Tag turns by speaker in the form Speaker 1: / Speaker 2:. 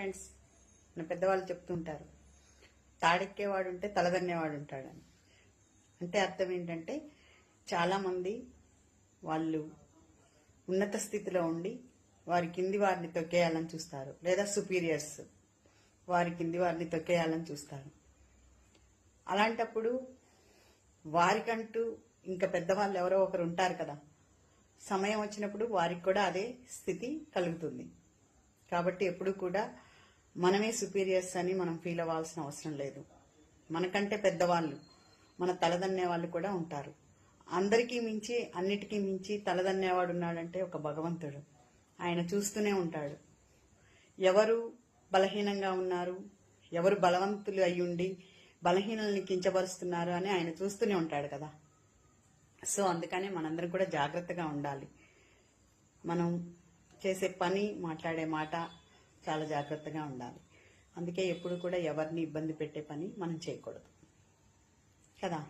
Speaker 1: Friends, మన పెద్దవాళ్ళు చెప్తుంటారు, తాడెక్కేవాడు ఉంటే తలదన్నేవాడు ఉంటాడని. అంటే అర్థం ఏంటంటే, చాలామంది వాళ్ళు ఉన్నత స్థితిలో ఉండి వారి కింది వారిని తొక్కేయాలని చూస్తారు, లేదా సుపీరియర్స్ వారి కింది వారిని తొక్కేయాలని చూస్తారు. అలాంటప్పుడు వారికంటూ ఇంకా పెద్దవాళ్ళు ఎవరో ఒకరు ఉంటారు కదా, సమయం వచ్చినప్పుడు వారికి కూడా అదే స్థితి కలుగుతుంది. కాబట్టి ఎప్పుడు కూడా మనమే సుపీరియర్స్ అని మనం ఫీల్ అవ్వాల్సిన అవసరం లేదు. మనకంటే పెద్దవాళ్ళు, మన తలదన్నే వాళ్ళు కూడా ఉంటారు. అందరికీ మించి, అన్నిటికీ మించి తలదన్నేవాడు ఉన్నాడంటే ఒక భగవంతుడు. ఆయన చూస్తూనే ఉంటాడు. ఎవరు బలహీనంగా ఉన్నారు, ఎవరు బలవంతులు అయ్యుండి బలహీనల్ని కించపరుస్తున్నారు అని ఆయన చూస్తూనే ఉంటాడు కదా. సో అందుకనే మనందరం కూడా జాగ్రత్తగా ఉండాలి. మనం చేసే పని, మాట్లాడే మాట చాలా జాగ్రత్తగా ఉండాలి. అందుకే ఎప్పుడు కూడా ఎవరిని ఇబ్బంది పెట్టే పని మనం చేయకూడదు కదా.